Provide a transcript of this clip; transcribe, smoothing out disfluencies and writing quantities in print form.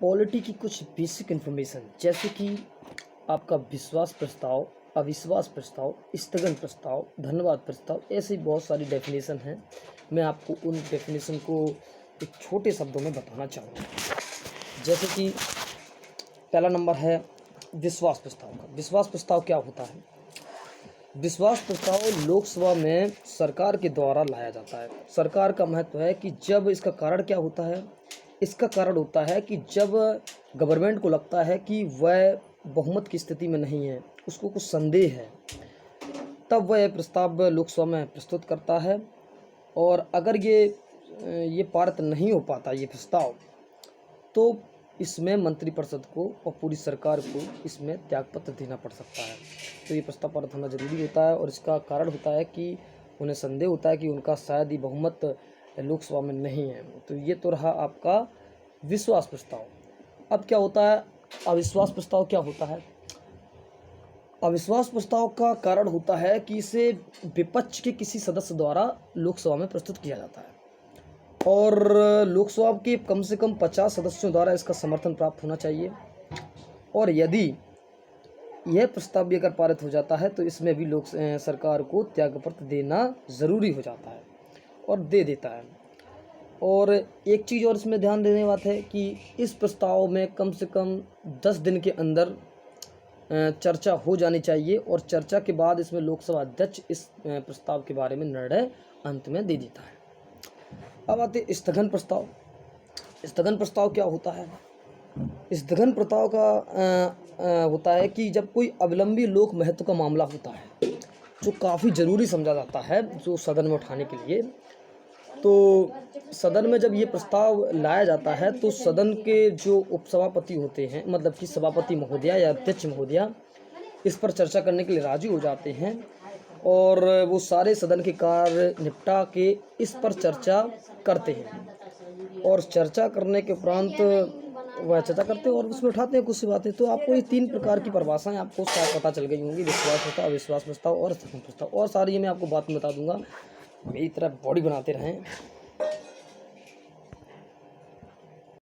Polity की कुछ basic information, जैसे कि आपका विश्वास प्रस्ताव, अविश्वास प्रस्ताव, स्थगन प्रस्ताव, धन्यवाद प्रस्ताव, ऐसी बहुत सारी डेफिनेशन हैं। मैं आपको उन डेफिनेशन को एक छोटे शब्दों में बताना चाहूँगा। जैसे कि पहला नंबर है विश्वास प्रस्ताव का। विश्वास प्रस्ताव क्या होता है? विश्वास प्रस्ताव लोकसभा में सरकार के द्वारा लाया जाता है। सरकार का महत्व है कि जब इसका कारण क्या होता है? इसका कारण होता है कि जब गवर्नमेंट को लगता है कि वह बहुमत की स्थिति में नहीं है, उसको कुछ संदेह है, तब वह प्रस्ताव लोकसभा में प्रस्तुत करता है। और अगर ये पारित नहीं हो पाता ये प्रस्ताव, तो इसमें मंत्रिपरिषद को और पूरी सरकार को इसमें त्यागपत्र देना पड़ सकता है। तो ये प्रस्ताव पारित होना जरूरी होता है और इसका कारण होता है कि उन्हें संदेह होता है कि उनका शायद ही बहुमत लोकसभा में नहीं है। तो ये तो रहा आपका विश्वास प्रस्ताव। अब क्या होता है अविश्वास प्रस्ताव? क्या होता है अविश्वास प्रस्ताव? का कारण होता है कि इसे विपक्ष के किसी सदस्य द्वारा लोकसभा में प्रस्तुत किया जाता है और लोकसभा के कम से कम 50 सदस्यों द्वारा इसका समर्थन प्राप्त होना चाहिए। और यदि यह प्रस्ताव भी अगर पारित हो जाता है तो इसमें भी सरकार को त्यागपत्र देना ज़रूरी हो जाता है और दे देता है। और एक चीज़ और इसमें ध्यान देने बात है कि इस प्रस्ताव में कम से कम 10 दिन के अंदर चर्चा हो जानी चाहिए और चर्चा के बाद इसमें लोकसभा अध्यक्ष इस प्रस्ताव के बारे में निर्णय अंत में दे देता है। अब आते स्थगन प्रस्ताव। स्थगन प्रस्ताव क्या होता है? स्थगन प्रस्ताव का होता है कि जब कोई अविलंबी लोक महत्व का मामला होता है जो काफ़ी ज़रूरी समझा जाता है जो सदन में उठाने के लिए, तो सदन में जब ये प्रस्ताव लाया जाता है तो सदन के जो उपसभापति होते हैं, मतलब कि सभापति महोदया या अध्यक्ष महोदया, इस पर चर्चा करने के लिए राजी हो जाते हैं और वो सारे सदन के कार्य निपटा के इस पर चर्चा करते हैं। और चर्चा करने के उपरांत वह चर्चा करते हैं और उसमें उठाते हैं कुछ सी बातें। तो आपको ये 3 प्रकार की परिभाषाएं आपको शायद पता चल गई होंगी: विश्वास प्रस्ताव, अविश्वास प्रस्ताव और स्थगन प्रस्ताव। और सारी ये मैं आपको बात में बता दूंगा। मेरी तरह बॉडी बनाते रहें।